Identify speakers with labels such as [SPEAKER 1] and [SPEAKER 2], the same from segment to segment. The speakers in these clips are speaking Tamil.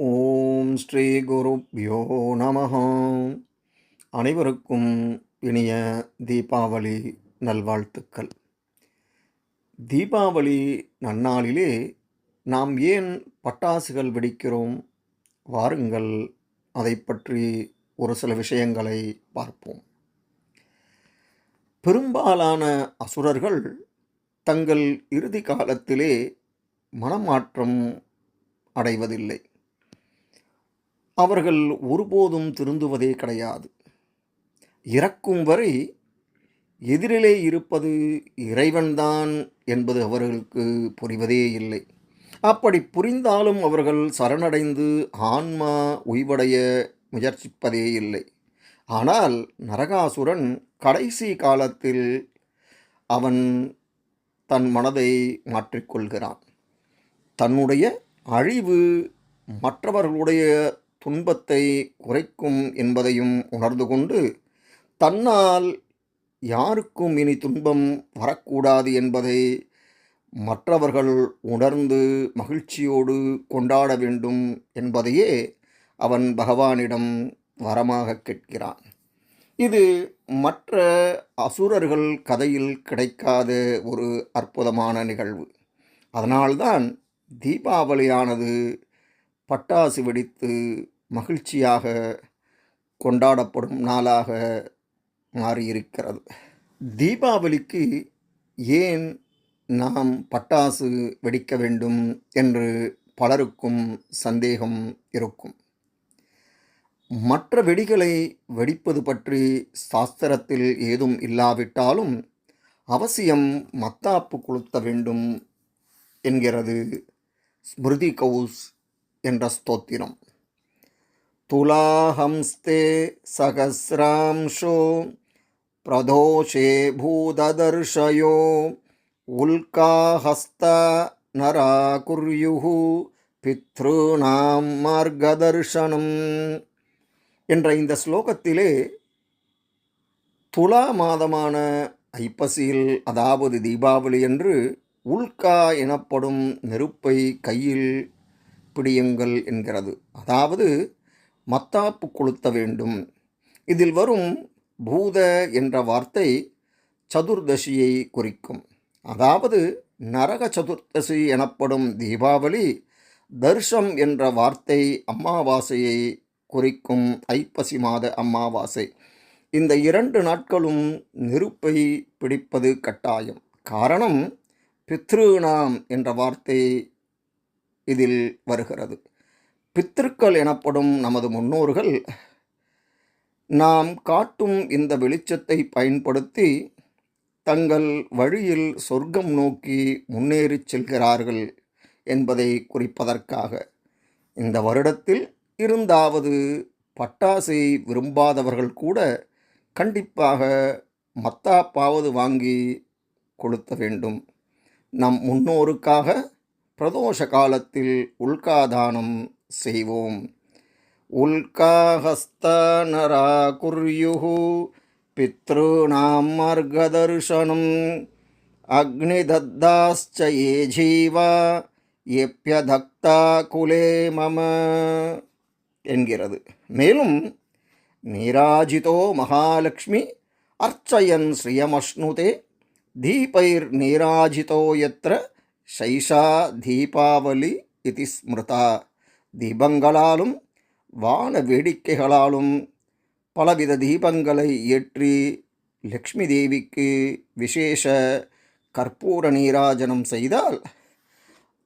[SPEAKER 1] ஓம் ஸ்ரீ குருப்யோ நமஹ. அனைவருக்கும் இனிய தீபாவளி நல்வாழ்த்துக்கள். தீபாவளி நன்னாளிலே நாம் ஏன் பட்டாசுகள் வெடிக்கிறோம்? வாருங்கள், அதை பற்றி ஒரு சில விஷயங்களை பார்ப்போம். பெரும்பாலான அசுரர்கள் தங்கள் இறுதி காலத்திலே மனமாற்றம் அடைவதில்லை. அவர்கள் ஒருபோதும் திருந்துவதே கிடையாது. இறக்கும் வரை எதிரிலே இருப்பது இறைவன்தான் என்பது அவர்களுக்கு புரிவதே இல்லை. அப்படி புரிந்தாலும் அவர்கள் சரணடைந்து ஆன்மா உய்வடைய முயற்சிப்பதே இல்லை. ஆனால் நரகாசுரன் கடைசி காலத்தில் அவன் தன் மனதை மாற்றிக்கொள்கிறான். தன்னுடைய அழிவு மற்றவர்களுடைய துன்பத்தை குறைக்கும் என்பதையும் உணர்ந்து கொண்டு தன்னால் யாருக்கும் இனி துன்பம் வரக்கூடாது என்பதை மற்றவர்கள் உணர்ந்து மகிழ்ச்சியோடு கொண்டாட வேண்டும் என்பதையே அவன் பகவானிடம் வரமாக கேட்கிறான். இது மற்ற அசுரர்கள் கதையில் கிடைக்காத ஒரு அற்புதமான நிகழ்வு. அதனால்தான் தீபாவளியானது பட்டாசு வெடித்து மகிழ்ச்சியாக கொண்டாடப்படும் நாளாக மாறியிருக்கிறது. தீபாவளிக்கு ஏன் நாம் பட்டாசு வெடிக்க வேண்டும் என்று பலருக்கும் சந்தேகம் இருக்கும். மற்ற வெடிகளை வெடிப்பது பற்றி சாஸ்திரத்தில் ஏதும் இல்லாவிட்டாலும் அவசியம் மத்தாப்பு கொளுத்த வேண்டும் என்கிறது ஸ்மிருதி கௌஸ் என்ற ஸ்தோத்திரம். துலாஹம்ஸ்தே சகஸ்ராம்சோ பிரதோஷே பூததர்ஷயோ உல்காஹஸ்த நராகுர்யுஹு பித்ருநாம் மார்கதர்ஷனம் என்ற இந்த ஸ்லோகத்திலே துலா மாதமான ஐப்பசியில், அதாவது தீபாவளி என்று உல்கா எனப்படும் நெருப்பை கையில் பிடியுங்கள் என்கிறது. அதாவது மத்தாப்பு கொளுத்த வேண்டும். இதில் வரும் பூத என்ற வார்த்தை சதுர்தசியை குறிக்கும். அதாவது நரக சதுர்தசி எனப்படும் தீபாவளி, தர்ஷம் என்ற வார்த்தை அமாவாசையை குறிக்கும் ஐப்பசி மாத அமாவாசை. இந்த 2 நாட்களும் நெருப்பை பிடிப்பது கட்டாயம். காரணம், பித்ருநாம் என்ற வார்த்தை இதில் வருகிறது. பித்ருக்கள் எனப்படும் நமது முன்னோர்கள் நாம் காட்டும் இந்த வெளிச்சத்தை பயன்படுத்தி தங்கள் வழியில் சொர்க்கம் நோக்கி முன்னேறிச் செல்கிறார்கள் என்பதை குறிப்பதற்காக இந்த வருடத்தில் இருந்தாவது பட்டாசை விரும்பாதவர்கள் கூட கண்டிப்பாக மத்தாப்பாவது வாங்கி கொளுத்த வேண்டும். நம் முன்னோருக்காக பிரதோஷ காலத்தில் உல்காதானம் செய்வோம். உல்காஹஸ்த நராகுர்யுஹு பித்ருநாம் மார்கதர்ஷனம் அக்னிதத்தாஸ்ச ஏ ஜீவா ஏப்யதக்தா குலே மம என்கிறது. மேலும் நீராஜிதோ மகாலட்சுமி அர்ச்சயன் ஸ்ரீயமஷ்ணுதே தீபைர் நீராஜிதோ யத்ர சைஷா தீபாவளி இதி ஸ்மிருதா. தீபங்களாலும் வான வேடிக்கைகளாலும் பலவித தீபங்களை ஏற்றி லக்ஷ்மி தேவிக்கு விசேஷ கற்பூர நீராஜனம் செய்தால்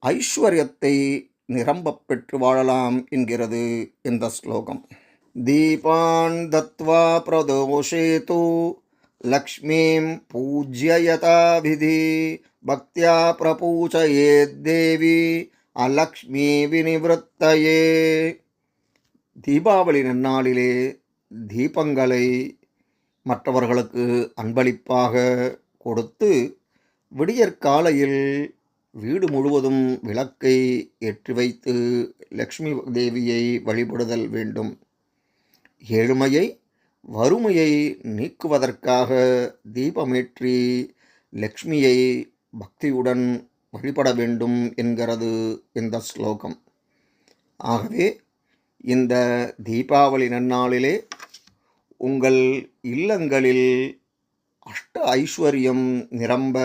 [SPEAKER 1] ஐஸ்வர்யத்தை நிரம்பப் பெற்று வாழலாம் என்கிறது இந்த ஸ்லோகம். தீபான் தத்வா பிரதோஷேது லக்ஷ்மீம் பூஜ்யயதாவிதி பக்தியா பிரபூஜயேத்தேவி அலக்ஷ்மி வினிவృత్తயே. தீபாவளி நன்னாளிலே தீபங்களை மற்றவர்களுக்கு அன்பளிப்பாக கொடுத்து விடியற்காலையில் வீடு முழுவதும் விளக்கை ஏற்றி வைத்து லக்ஷ்மி தேவியை வழிபடுதல் வேண்டும். ஏழ்மையை வறுமையை நீக்குவதற்காக தீபமேற்றி லக்ஷ்மியை பக்தியுடன் வழிபட வேண்டும் என்கிறது இந்த ஸ்லோகம். ஆகவே இந்த தீபாவளி நன்னாளிலே உங்கள் இல்லங்களில் அஷ்ட ஐஸ்வர்யம் நிரம்ப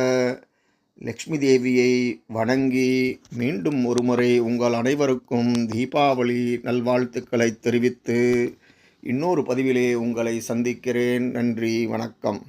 [SPEAKER 1] லக்ஷ்மி தேவியை வணங்கி மீண்டும் ஒருமுறை உங்கள் அனைவருக்கும் தீபாவளி நல்வாழ்த்துக்களை தெரிவித்து இன்னொரு பதிவிலே உங்களை சந்திக்கிறேன். நன்றி, வணக்கம்.